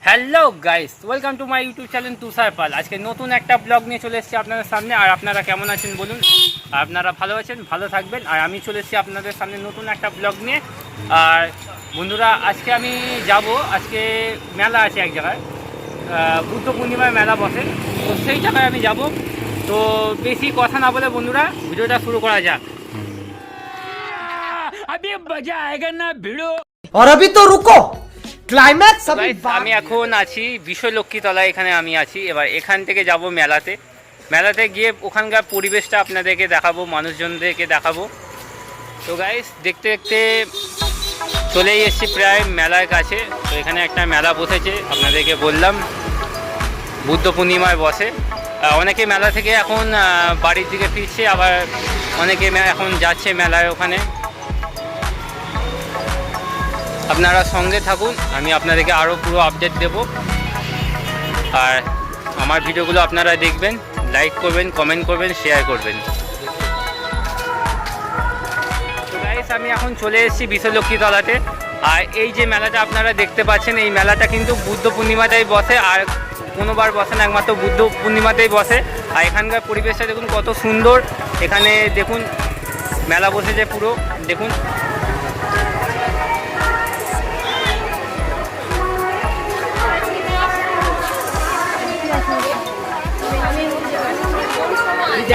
Hello guys, welcome to my YouTube channel Tushar Pal. আজকে নতুন একটা ব্লগ নিয়ে চলে এসেছি আপনাদের সামনে। আর আপনারা কেমন আছেন বলুন? আপনারা ভালো আছেন, ভালো থাকবেন। আর আমি চলে এসেছি আপনাদের সামনে নতুন একটা ব্লগ নিয়ে। আর বন্ধুরা, আজকে আমি যাব, আজকে মেলা আছে এক জায়গায়, বুদ্ধ পূর্ণিমায় মেলা বসে, তো সেই জায়গায় আমি যাব। তো বেশি কথা না বলে বন্ধুরা, ভিডিওটা শুরু করা যাক। अभी मजा आएगा ना भिड़ो। और अभी तो रुको, ক্লাইম্যাক্স আমি এখন আছি বিশ্বলক্ষ্মী তলায়, এখানে আমি আছি। এবার এখান থেকে যাব মেলাতে গিয়ে ওখানকার পরিবেশটা আপনাদেরকে দেখাবো, মানুষজনদেরকে দেখাবো। তো গাইস, দেখতে দেখতে চলেই এসেছি প্রায় মেলার কাছে। তো এখানে একটা মেলা বসেছে, আপনাদেরকে বললাম বুদ্ধ পূর্ণিমায় বসে। অনেকে মেলা থেকে এখন বাড়ির দিকে ফিরছে, আবার অনেকে এখন যাচ্ছে মেলায় ওখানে। আপনারা সঙ্গে থাকুন, আমি আপনাদেরকে আরও পুরো আপডেট দেব। আর আমার ভিডিওগুলো আপনারা দেখবেন, লাইক করবেন, কমেন্ট করবেন, শেয়ার করবেন। তো গাইস, আমি এখন চলে এসেছি বিশ্বলক্ষ্মী তলাতে। আর এই যে মেলাটা আপনারা দেখতে পাচ্ছেন, এই মেলাটা কিন্তু বুদ্ধ পূর্ণিমাতেই বসে, আর কোনোবার বসে না, একমাত্র বুদ্ধ পূর্ণিমাতেই বসে। আর এখানকার পরিবেশটা দেখুন কত সুন্দর। এখানে দেখুন মেলা বসেছে পুরো, দেখুন।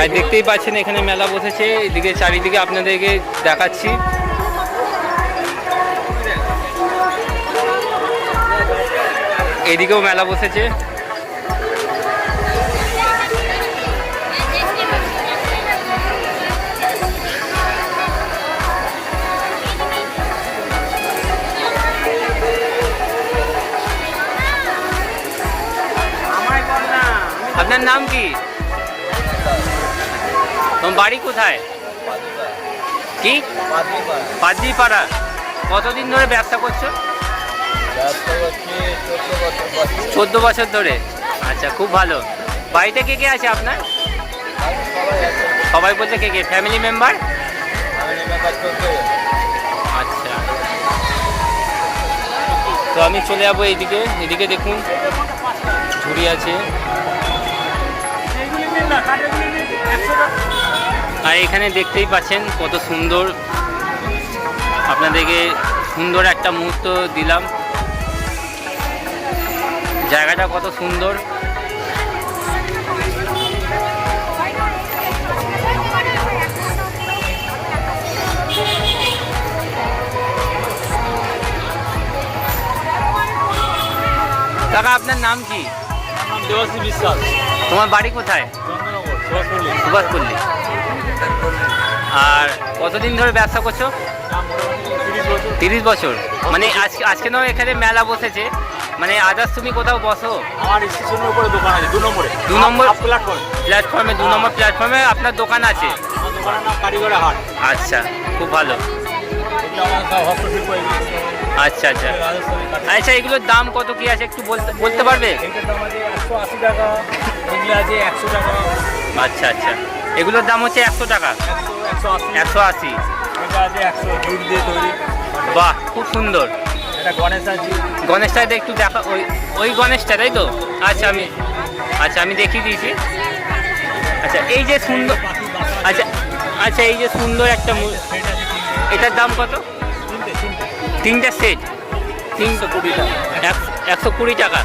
আর দেখতেই পাচ্ছেন এখানে মেলা বসেছে, এদিকে চারিদিকে আপনাদেরকে দেখাচ্ছি। এদিকেও মেলা বসেছে। আপনার নাম কি? তোমার বাড়ি কোথায়? কি? পাদ্রিপাড়া। কতদিন ধরে ব্যবসা করছো? 14 বছর ধরে। আচ্ছা, খুব ভালো। বাড়িতে কে কে আছে আপনার? সবাই বলতে কে কে? Family member? আচ্ছা, তো আমি চলে যাবো এইদিকে। এদিকে দেখুন ঝুড়ি আছে। আর এখানে দেখতেই পাচ্ছেন কত সুন্দর, আপনাদেরকে সুন্দর একটা মুহূর্ত দিলাম। জায়গাটা কত সুন্দর। কাকা, আপনার নাম কি? দেবাশী বিশ্বাস। তোমার বাড়ি কোথায়? সুভাষপল্লী। আর কতদিন ধরে ব্যবসা করছো? 30 বছর। মানে আজকে নয়, এখানে মেলা বসেছে, মানে আদার্স তুমি কোথাও বসো? আমার স্টেশনের উপরে দোকান আছে, 2 নম্বরে প্ল্যাটফর্মে 2 নম্বর প্ল্যাটফর্মে আপনার দোকান আছে? আমার দোকানের নাম কারিগরের হাট। আচ্ছা, খুব ভালো। আচ্ছা আচ্ছা আচ্ছা, এগুলোর দাম কত কি আছে একটু বলতে পারবে? এটার দাম আছে 180 টাকা, এগুলো আছে 100 টাকা। আচ্ছা আচ্ছা, এগুলোর দাম হচ্ছে 100 টাকা, 180। এটা আছে 100, জুট দিয়ে তৈরি। বাহ, খুব সুন্দর। এটা গণেশ আছে। গণেশটাতে একটু দেখা, ওই গণেশটা, তাই তো? আচ্ছা, আমি দেখিয়ে দিয়েছি। আচ্ছা, এই যে সুন্দর, আচ্ছা আচ্ছা, এই যে সুন্দর একটা, এটার দাম কত? তিনটা সেট 320 টাকা। 120 টাকা।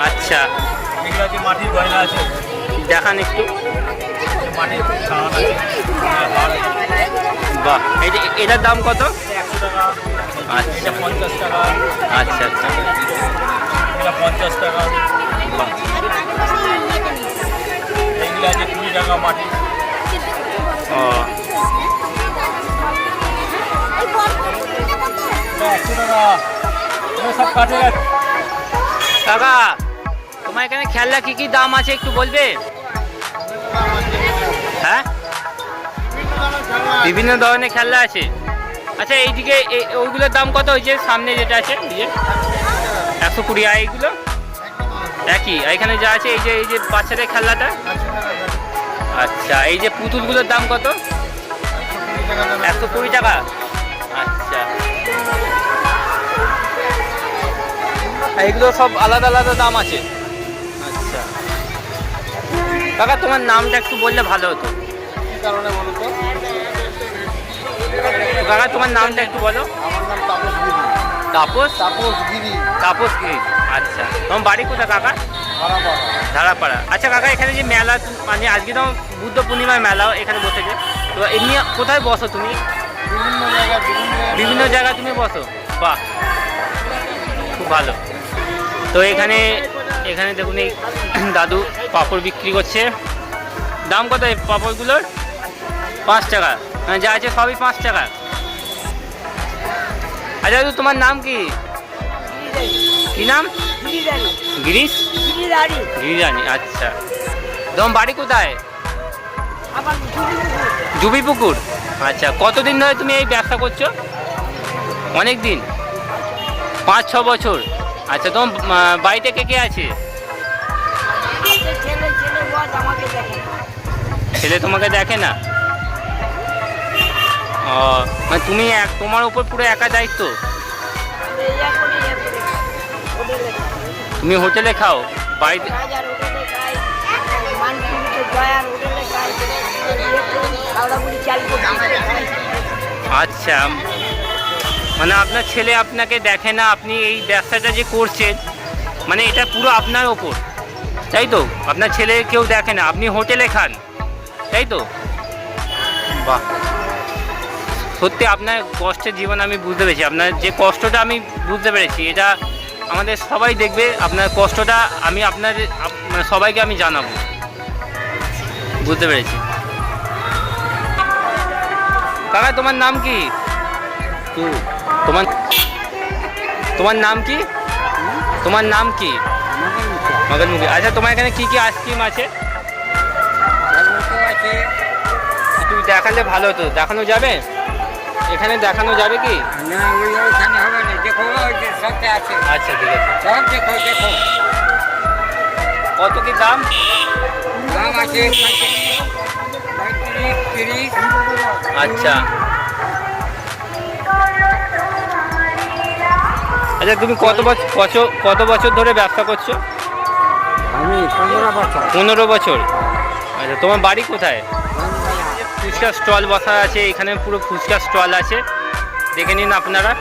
আচ্ছা, এগুলো আছে মাটির গয়না আছে, দেখান একটু। মাটির ছাড়ানো আছে। বাহ, এই যে এটার দাম কত? 100 টাকা। আচ্ছা, 50 টাকা। আচ্ছা আচ্ছা, এটা 50 টাকা। বাহ। এগুলো আছে 20 টাকা মাটি। ও, 100 টাকা। সব কাঠের। কাকা, তোমার এখানে খেলনা কি কি দাম আছে একটু বলবে? হ্যাঁ, বিভিন্ন ধরনের খেলনা আছে। আচ্ছা, এইদিকে ওইগুলোর দাম কত? ওই যে সামনে যেটা আছে, এই যে 120। আর এইগুলো একই? এখানে যা আছে, এই যে বাচ্চাদের খেলনাটা। আচ্ছা, এই যে পুতুলগুলোর দাম কত? 120 টাকা। আচ্ছা, আর এগুলো সব আলাদা আলাদা দাম আছে। আচ্ছা কাকা, তোমার নামটা একটু বললে ভালো হতো। কি কারণে বলো তো? কাকা তোমার নামটা একটু বলো। আমার নাম তাপস গিরি। তাপস? তাপস গিরি। তাপস গিরি। আচ্ছা, তোমার বাড়ি কোথায় কাকা? ধারাপাড়া। ধারাপাড়া। আচ্ছা কাকা, এখানে যে মেলা, মানে আজকে তো বুদ্ধ পূর্ণিমার মেলা এখানে বসেছে, তো এমনি কোথায় বসো তুমি? বিভিন্ন জায়গায় বিভিন্ন জায়গায় তুমি বসো? বাহ, খুব ভালো। তো এখানে এখানে দেখুন এই দাদু পাঁপড় বিক্রি করছে। দাম কত এই পাঁপড়গুলোর? 5 টাকা, মানে যা আছে সবই 5 টাকা। আচ্ছা দাদু, তোমার নাম কি? কি নাম? গিরিশ? গিরিরানি। আচ্ছা, তোমার বাড়ি কোথায়? জুবিপুকুর। আচ্ছা, কতদিন ধরে তুমি এই ব্যবসা করছো? অনেক দিন, 5-6 বছর। আচ্ছা, তোমার বাড়িতে কে কে আছে? ছেলে তোমাকে দেখে না? ও, মানে তুমি তোমার উপর পুরো একা দায়িত্ব? তুমি হোটেলে খাও? বাড়িতে? আচ্ছা, মানে আপনার ছেলে আপনাকে দেখে না, আপনি এই ব্যবসাটা যে করছেন মানে এটা পুরো আপনার ওপর, তাই তো? আপনার ছেলে কেউ দেখে না, আপনি হোটেলে খান, তাই তো? বাহ, সত্যি আপনার কষ্টের জীবন আমি বুঝতে পেরেছি, আপনার যে কষ্টটা আমি বুঝতে পেরেছি, এটা আমাদের সবাই দেখবে আপনার কষ্টটা, আমি আপনার মানে সবাইকে আমি জানাবো, বুঝতে পেরেছি। কাকা তোমার নাম কি? তোমার তোমার নাম কি? তোমার নাম কি? মগনমুখী। আচ্ছা, তোমার এখানে কি কি আইসক্রিম আছে? তুমি দেখালে ভালো হতো, দেখানো যাবে? এখানে দেখানো যাবে কি? আচ্ছা ঠিক আছে। কত কি দাম? আচ্ছা আচ্ছা, তুমি কত বছর ধরে ব্যবসা করছো? আমি 15 বছর। 15 বছর। আচ্ছা, তোমার বাড়ি কোথায়? ফুচকা স্টল বসা আছে এখানে, পুরো ফুচকা স্টল আছে, দেখে নিন আপনারা।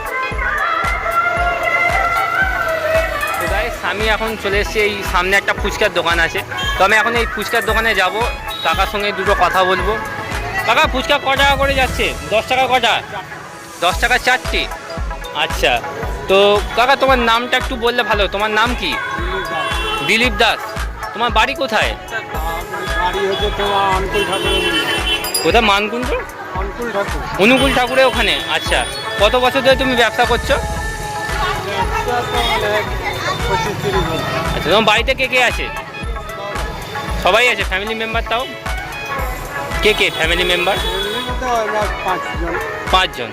তো গাইস, আমি এখন চলে এসেছি, এই সামনে একটা ফুচকার দোকান আছে, তো আমি এখন এই ফুচকার দোকানে যাব, কাকার সঙ্গে দুটো কথা বলবো। কাকা, ফুচকা ক টাকা করে যাচ্ছে? 10 টাকা কটা? 10 টাকা 4টে। আচ্ছা, তো কাকা তোমার নামটা একটু বললে ভালো। তোমার নাম কি? দিলীপ দাস। তোমার বাড়ি কোথায়? বাড়ি হচ্ছে তোমার অনুকূল ঠাকুরের। কোথায়? মানকুণ্ড? অনুকূল ঠাকুর। অনুকূল ঠাকুরের ওখানে। আচ্ছা, কত বছর ধরে তুমি ব্যবসা করছো? 25-30 বছর। আচ্ছা, তোমার বাড়িতে কে কে আছে? সবাই আছে? ফ্যামিলি মেম্বার তাও কে কে ফ্যামিলি মেম্বার? 5 জন।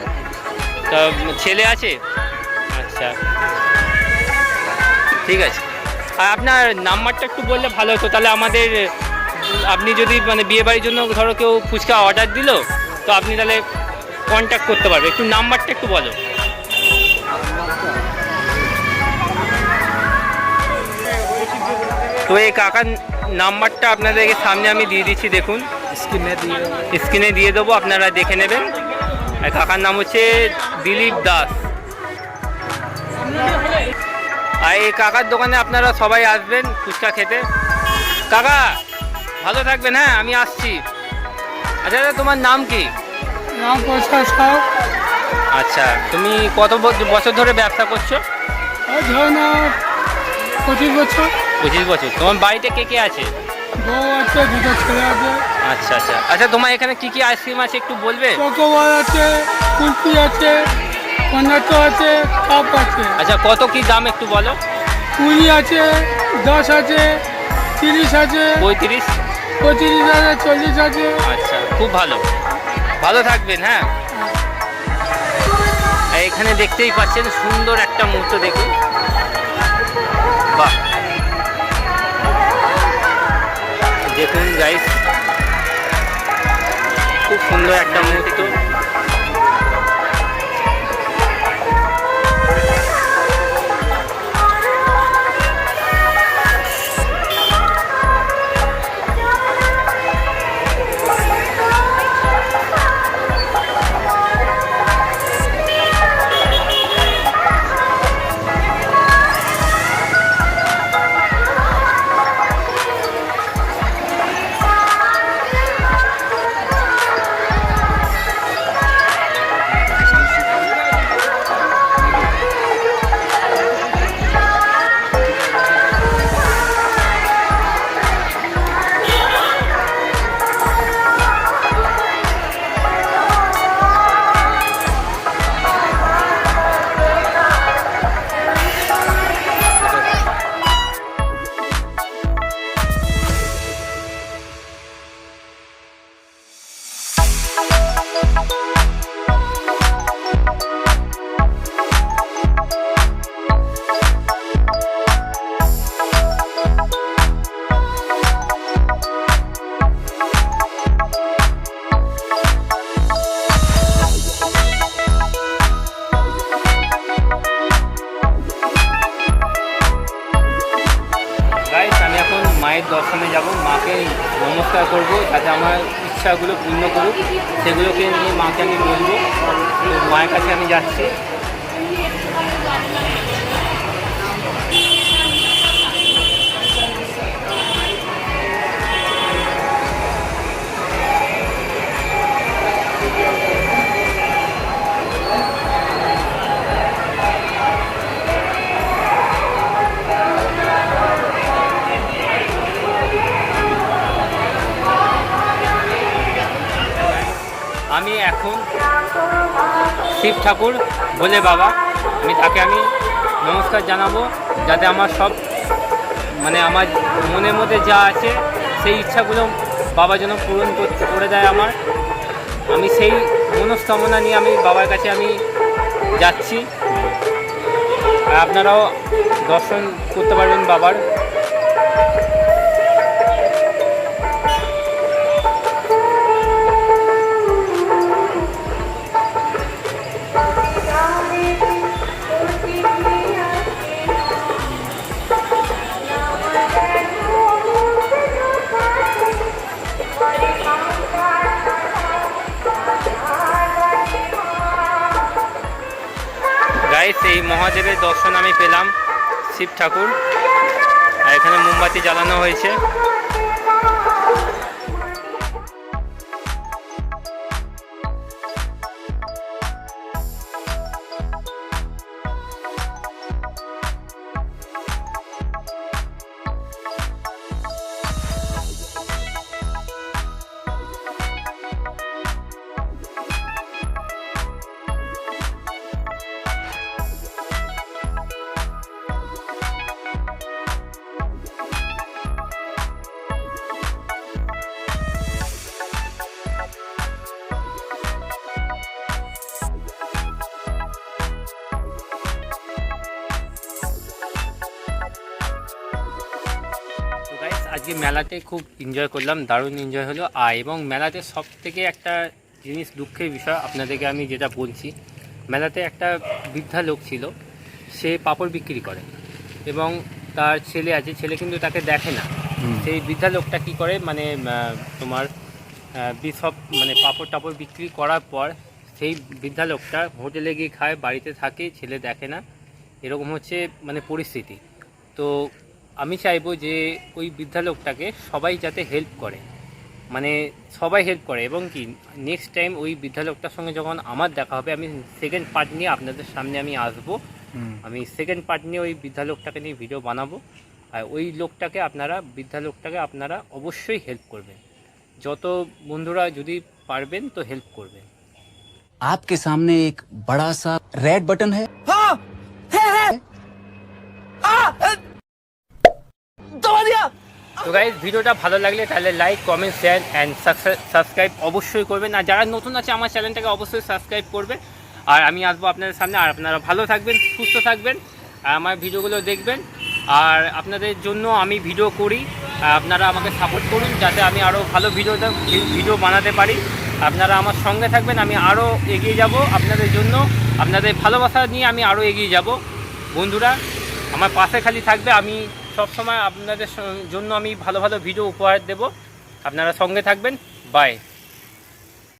তা ছেলে আছে? আচ্ছা ঠিক আছে। আর আপনার নাম্বারটা একটু বললে ভালো হতো, তাহলে আমাদের, আপনি যদি মানে বিয়ে বাড়ির জন্য ধরো কেউ ফুচকা অর্ডার দিল, তো আপনি তাহলে কন্ট্যাক্ট করতে পারবে। একটু নাম্বারটা একটু বলো। তো এই কাকার নাম্বারটা আপনাদেরকে সামনে আমি দিয়ে দিচ্ছি, দেখুন স্ক্রিনে দিয়ে দেবো, আপনারা দেখে নেবেন। আর কাকার নাম হচ্ছে দিলীপ দাস। আর এই কাকার দোকানে আপনারা সবাই আসবেন ফুচকা খেতে। কাকা ভালো থাকবেন, হ্যাঁ আমি আসছি। আচ্ছা দাদা, তোমার নাম কি? নাম প্রসাদ সাউ। আচ্ছা, তুমি কত বছর ধরে ব্যবসা করছো? ধরুন 25 বছর। 25 বছর। তোমার বাড়িতে কে কে আছে? বউ আছে, 2টা ছেলে আছে। আচ্ছা আচ্ছা আচ্ছা, তোমার এখানে কি কি আইসক্রিম আছে একটু বলবে? চকোবার আছে, কুলফি আছে, কর্নেটো আছে, কাপ আছে। আচ্ছা, কত কি দাম একটু বলো? 20 আছে, 10 আছে, 30 আছে, 35, 25 আছে, 40 আছে। আচ্ছা, খুব ভালো, ভালো থাকবেন, হ্যাঁ। আর এখানে দেখতেই পাচ্ছেন সুন্দর একটা মুহূর্ত, দেখুন, বাহ, দেখুন গাইস, খুব সুন্দর একটা মুহূর্ত। মায়ের দর্শনে যাব, মাকে নমস্কার করব, যাতে আমার ইচ্ছাগুলো পূর্ণ করুক, সেগুলোকে নিয়ে মাকে আমি বলবো। তো মায়ের কাছে আমি যাচ্ছি। আমি এখন শিব ঠাকুর বলে বাবা, তাকে আমি নমস্কার জানাবো, যাতে আমার সব আমার মনের মধ্যে যা আছে সেই ইচ্ছাগুলো বাবা যেন পূরণ করে দেয় আমার। আমি সেই মনস্কামনা নিয়ে আমি বাবার কাছে আমি যাচ্ছি। আর আপনারাও দর্শন করতে পারবেন বাবার। গাইস, এই মহাদেবের দর্শন আমি পেলাম, শিব ঠাকুর, আর এখানে মোমবাতি জ্বালানো হয়েছে। আজকে মেলাতে খুব এনজয় করলাম, দারুণ এনজয় হলো। এবং মেলাতে সব থেকে একটা জিনিস দুঃখের বিষয় আপনাদেরকে আমি যেটা বলছি, মেলাতে একটা বৃদ্ধা লোক ছিল, সে পাঁপড় বিক্রি করে এবং তার ছেলে আছে, ছেলে কিন্তু তাকে দেখে না। সেই বৃদ্ধা লোকটা কী করে, তোমার সব পাঁপড় টাপড় বিক্রি করার পর সেই বৃদ্ধা লোকটা হোটেলে গিয়ে খায়, বাড়িতে থাকে, ছেলে দেখে না, এরকম হচ্ছে পরিস্থিতি। তো আমি চাইবো যে ওই বৃদ্ধা লোকটাকে সবাই যাতে হেল্প করে, সবাই হেল্প করে, এবং কি নেক্সট টাইম ওই বৃদ্ধা লোকটার সঙ্গে যখন আমার দেখা হবে, আমি সেকেন্ড পার্ট নিয়ে আপনাদের সামনে আমি আসবো। আমি সেকেন্ড পার্ট নিয়ে ওই বৃদ্ধা লোকটাকে নিয়ে ভিডিও বানাবো। আর ওই বৃদ্ধা লোকটাকে আপনারা অবশ্যই হেল্প করবেন, যত বন্ধুরা যদি পারবেন তো হেল্প করবেন। आपके सामने एक बड़ा सा रेड बटन है। हाँ, है। তো গাইজ, ভিডিওটা ভালো লাগলে তাহলে like, comment, share and subscribe অবশ্যই করবেন। আর যারা নতুন আছে আমার চ্যানেলটাকে অবশ্যই সাবস্ক্রাইব করবেন। আর আমি আসবো আপনাদের সামনে। আর আপনারা ভালো থাকবেন, সুস্থ থাকবেন, আর আমার ভিডিওগুলো দেখবেন। আর আপনাদের জন্য আমি ভিডিও করি, আপনারা আমাকে সাপোর্ট করুন, যাতে আমি আরও ভালো ভিডিও বানাতে পারি। আপনারা আমার সঙ্গে থাকবেন, আমি আরও এগিয়ে যাব আপনাদের জন্য। আপনাদের ভালোবাসা নিয়ে আমি আরও এগিয়ে যাব। বন্ধুরা আমার পাশে খালি থাকবে, আমি সবসময় আপনাদের জন্য আমি ভালো ভালো ভিডিও উপহার দেব। আপনারা সঙ্গে থাকবেন। বাই।